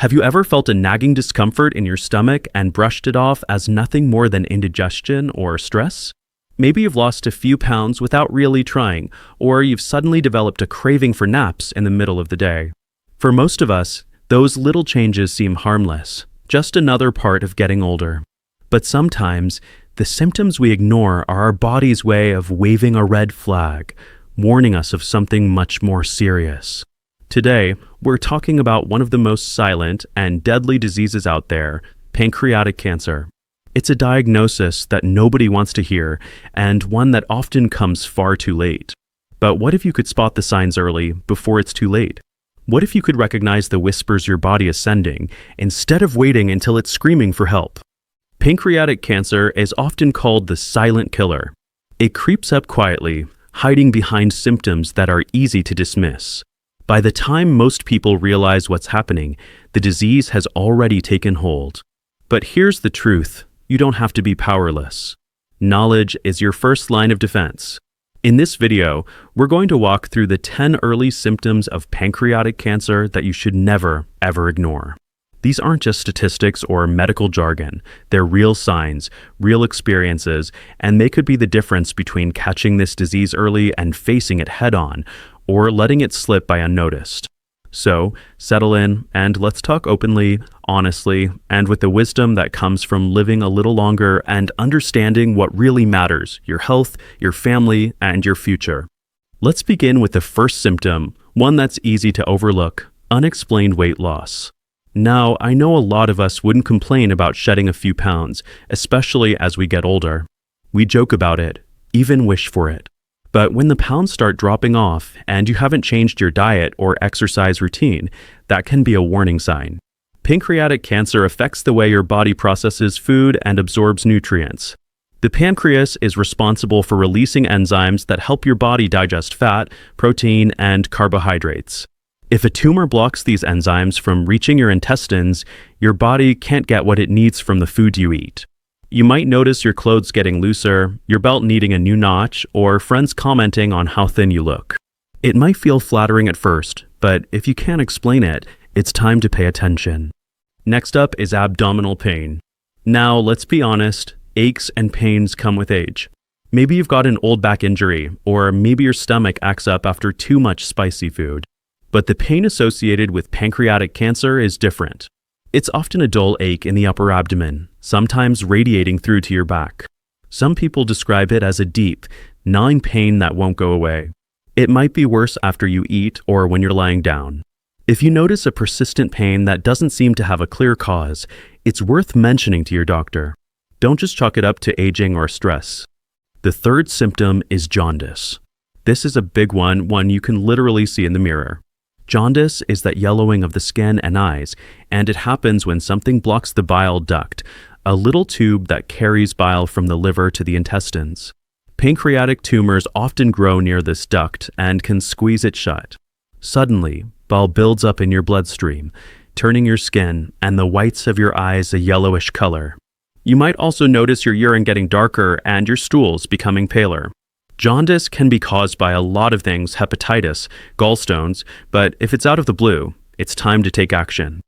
Have you ever felt a nagging discomfort in your stomach and brushed it off as nothing more than indigestion or stress? Maybe you've lost a few pounds without really trying, or you've suddenly developed a craving for naps in the middle of the day. For most of us, those little changes seem harmless, just another part of getting older. But sometimes, the symptoms we ignore are our body's way of waving a red flag, warning us of something much more serious. Today, we're talking about one of the most silent and deadly diseases out there, pancreatic cancer. It's a diagnosis that nobody wants to hear, and one that often comes far too late. But what if you could spot the signs early, before it's too late? What if you could recognize the whispers your body is sending, instead of waiting until it's screaming for help? Pancreatic cancer is often called the silent killer. It creeps up quietly, hiding behind symptoms that are easy to dismiss. By the time most people realize what's happening, the disease has already taken hold. But here's the truth. You don't have to be powerless. Knowledge is your first line of defense. In this video, we're going to walk through the 10 early symptoms of pancreatic cancer that you should never, ever ignore. These aren't just statistics or medical jargon. They're real signs, real experiences, and they could be the difference between catching this disease early and facing it head-on, or letting it slip by unnoticed. So, settle in and let's talk openly, honestly, and with the wisdom that comes from living a little longer and understanding what really matters, your health, your family, and your future. Let's begin with the first symptom, one that's easy to overlook: unexplained weight loss. Now, I know a lot of us wouldn't complain about shedding a few pounds, especially as we get older. We joke about it, even wish for it. But when the pounds start dropping off and you haven't changed your diet or exercise routine, that can be a warning sign. Pancreatic cancer affects the way your body processes food and absorbs nutrients. The pancreas is responsible for releasing enzymes that help your body digest fat, protein, and carbohydrates. If a tumor blocks these enzymes from reaching your intestines, your body can't get what it needs from the food you eat. You might notice your clothes getting looser, your belt needing a new notch, or friends commenting on how thin you look. It might feel flattering at first, but if you can't explain it, it's time to pay attention. Next up is abdominal pain. Now, let's be honest, aches and pains come with age. Maybe you've got an old back injury, or maybe your stomach acts up after too much spicy food. But the pain associated with pancreatic cancer is different. It's often a dull ache in the upper abdomen, sometimes radiating through to your back. Some people describe it as a deep, gnawing pain that won't go away. It might be worse after you eat or when you're lying down. If you notice a persistent pain that doesn't seem to have a clear cause, it's worth mentioning to your doctor. Don't just chalk it up to aging or stress. The third symptom is jaundice. This is a big one you can literally see in the mirror. Jaundice is that yellowing of the skin and eyes, and it happens when something blocks the bile duct, a little tube that carries bile from the liver to the intestines. Pancreatic tumors often grow near this duct and can squeeze it shut. Suddenly, bile builds up in your bloodstream, turning your skin and the whites of your eyes a yellowish color. You might also notice your urine getting darker and your stools becoming paler. Jaundice can be caused by a lot of things: hepatitis, gallstones, but if it's out of the blue, it's time to take action.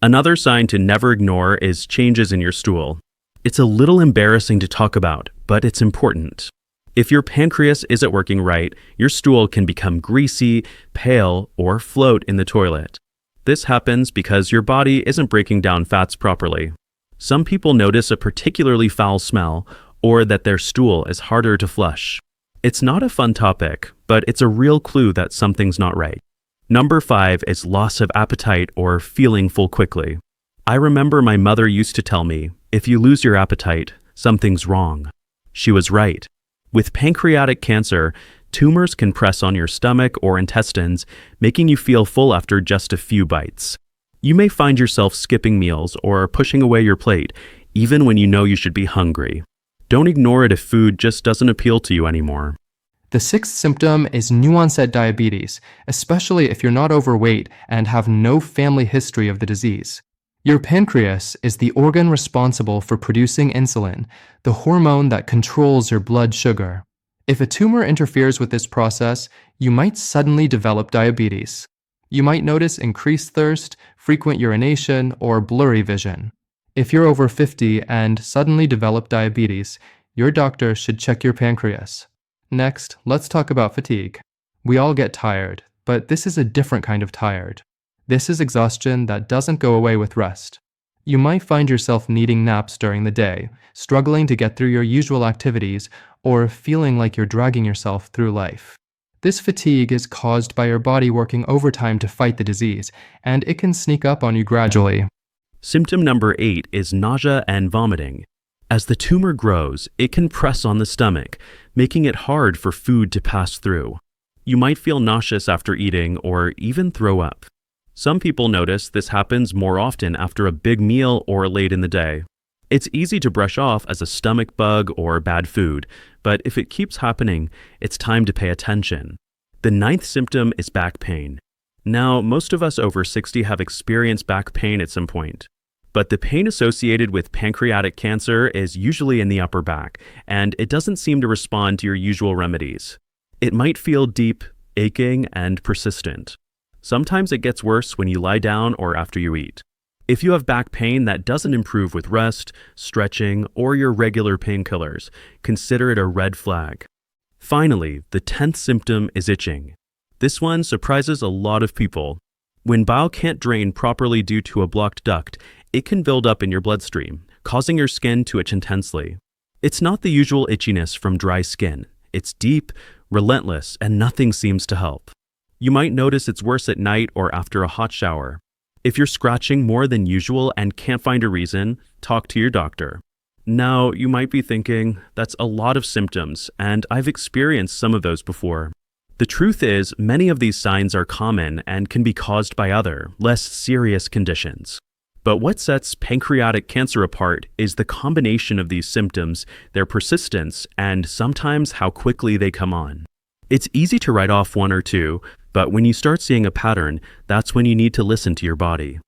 Another sign to never ignore is changes in your stool. It's a little embarrassing to talk about, but it's important. If your pancreas isn't working right, your stool can become greasy, pale, or float in the toilet. This happens because your body isn't breaking down fats properly. Some people notice a particularly foul smell, or that their stool is harder to flush. It's not a fun topic, but it's a real clue that something's not right. Number 5 is loss of appetite or feeling full quickly. I remember my mother used to tell me, if you lose your appetite, something's wrong. She was right. With pancreatic cancer, tumors can press on your stomach or intestines, making you feel full after just a few bites. You may find yourself skipping meals or pushing away your plate, even when you know you should be hungry. Don't ignore it if food just doesn't appeal to you anymore. The sixth symptom is new-onset diabetes, especially if you're not overweight and have no family history of the disease. Your pancreas is the organ responsible for producing insulin, the hormone that controls your blood sugar. If a tumor interferes with this process, you might suddenly develop diabetes. You might notice increased thirst, frequent urination, or blurry vision. If you're over 50 and suddenly develop diabetes, your doctor should check your pancreas. Next, let's talk about fatigue. We all get tired, but this is a different kind of tired. This is exhaustion that doesn't go away with rest. You might find yourself needing naps during the day, struggling to get through your usual activities, or feeling like you're dragging yourself through life. This fatigue is caused by your body working overtime to fight the disease, and it can sneak up on you gradually. Symptom number 8 is nausea and vomiting. As the tumor grows, it can press on the stomach, making it hard for food to pass through. You might feel nauseous after eating or even throw up. Some people notice this happens more often after a big meal or late in the day. It's easy to brush off as a stomach bug or bad food, but if it keeps happening, it's time to pay attention. The 9th symptom is back pain. Now, most of us over 60 have experienced back pain at some point. But the pain associated with pancreatic cancer is usually in the upper back, and it doesn't seem to respond to your usual remedies. It might feel deep, aching, and persistent. Sometimes it gets worse when you lie down or after you eat. If you have back pain that doesn't improve with rest, stretching, or your regular painkillers, consider it a red flag. Finally, the 10th symptom is itching. This one surprises a lot of people. When bile can't drain properly due to a blocked duct, it can build up in your bloodstream, causing your skin to itch intensely. It's not the usual itchiness from dry skin. It's deep, relentless, and nothing seems to help. You might notice it's worse at night or after a hot shower. If you're scratching more than usual and can't find a reason, talk to your doctor. Now, you might be thinking, that's a lot of symptoms, and I've experienced some of those before. The truth is, many of these signs are common and can be caused by other, less serious conditions. But what sets pancreatic cancer apart is the combination of these symptoms, their persistence, and sometimes how quickly they come on. It's easy to write off one or two, but when you start seeing a pattern, that's when you need to listen to your body.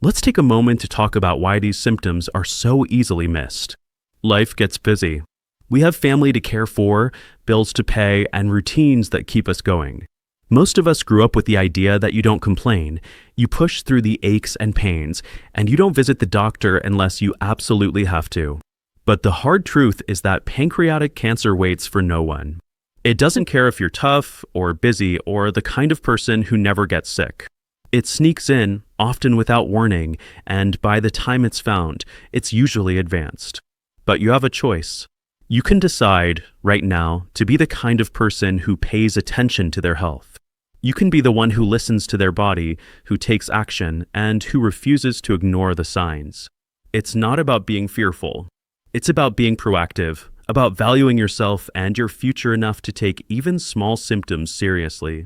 Let's take a moment to talk about why these symptoms are so easily missed. Life gets busy. We have family to care for, bills to pay, and routines that keep us going. Most of us grew up with the idea that you don't complain, you push through the aches and pains, and you don't visit the doctor unless you absolutely have to. But the hard truth is that pancreatic cancer waits for no one. It doesn't care if you're tough or busy or the kind of person who never gets sick. It sneaks in, often without warning, and by the time it's found, it's usually advanced. But you have a choice. You can decide, right now, to be the kind of person who pays attention to their health. You can be the one who listens to their body, who takes action, and who refuses to ignore the signs. It's not about being fearful. It's about being proactive, about valuing yourself and your future enough to take even small symptoms seriously.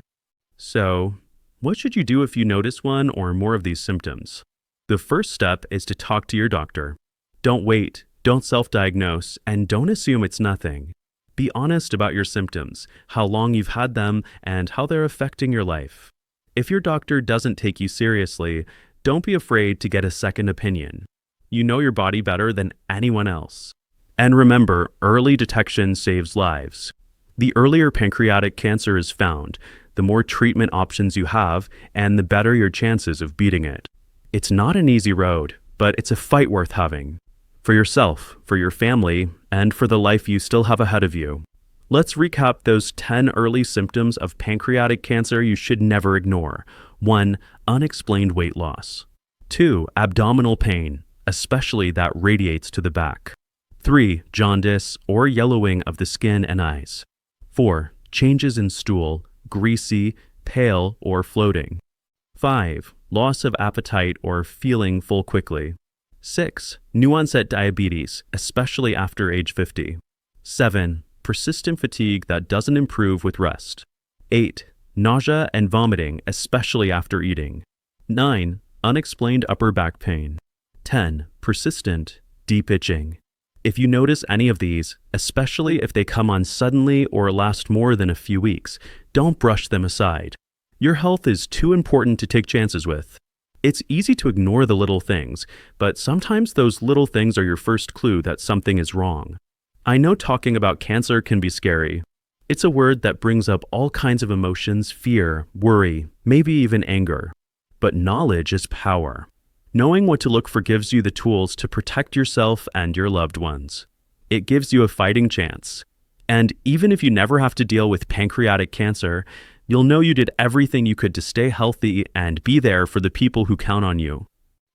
So, what should you do if you notice one or more of these symptoms? The first step is to talk to your doctor. Don't wait. Don't self-diagnose, and don't assume it's nothing. Be honest about your symptoms, how long you've had them, and how they're affecting your life. If your doctor doesn't take you seriously, don't be afraid to get a second opinion. You know your body better than anyone else. And remember, early detection saves lives. The earlier pancreatic cancer is found, the more treatment options you have, and the better your chances of beating it. It's not an easy road, but it's a fight worth having. For yourself, for your family, and for the life you still have ahead of you. Let's recap those 10 early symptoms of pancreatic cancer you should never ignore. 1. Unexplained weight loss. 2. Abdominal pain, especially that radiates to the back. 3. Jaundice or yellowing of the skin and eyes. 4. Changes in stool, greasy, pale, or floating. 5. Loss of appetite or feeling full quickly. 6. New onset diabetes, especially after age 50. 7. Persistent fatigue that doesn't improve with rest. 8. Nausea and vomiting, especially after eating. 9. Unexplained upper back pain. 10. Persistent, deep itching. If you notice any of these, especially if they come on suddenly or last more than a few weeks, don't brush them aside. Your health is too important to take chances with. It's easy to ignore the little things, but sometimes those little things are your first clue that something is wrong. I know talking about cancer can be scary. It's a word that brings up all kinds of emotions, fear, worry, maybe even anger. But knowledge is power. Knowing what to look for gives you the tools to protect yourself and your loved ones. It gives you a fighting chance. And even if you never have to deal with pancreatic cancer, you'll know you did everything you could to stay healthy and be there for the people who count on you.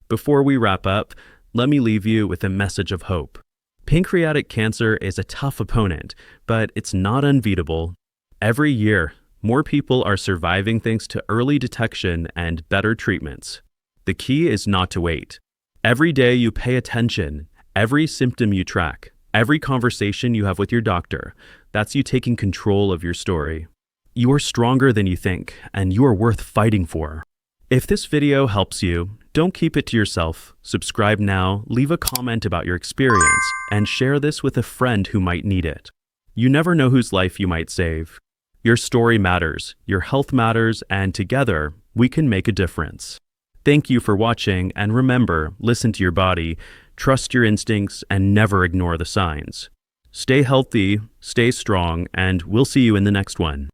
Before we wrap up, let me leave you with a message of hope. Pancreatic cancer is a tough opponent, but it's not unbeatable. Every year, more people are surviving thanks to early detection and better treatments. The key is not to wait. Every day you pay attention, every symptom you track, every conversation you have with your doctor, that's you taking control of your story. You are stronger than you think, and you are worth fighting for. If this video helps you, don't keep it to yourself. Subscribe now, leave a comment about your experience, and share this with a friend who might need it. You never know whose life you might save. Your story matters, your health matters, and together, we can make a difference. Thank you for watching, and remember, listen to your body, trust your instincts, and never ignore the signs. Stay healthy, stay strong, and we'll see you in the next one.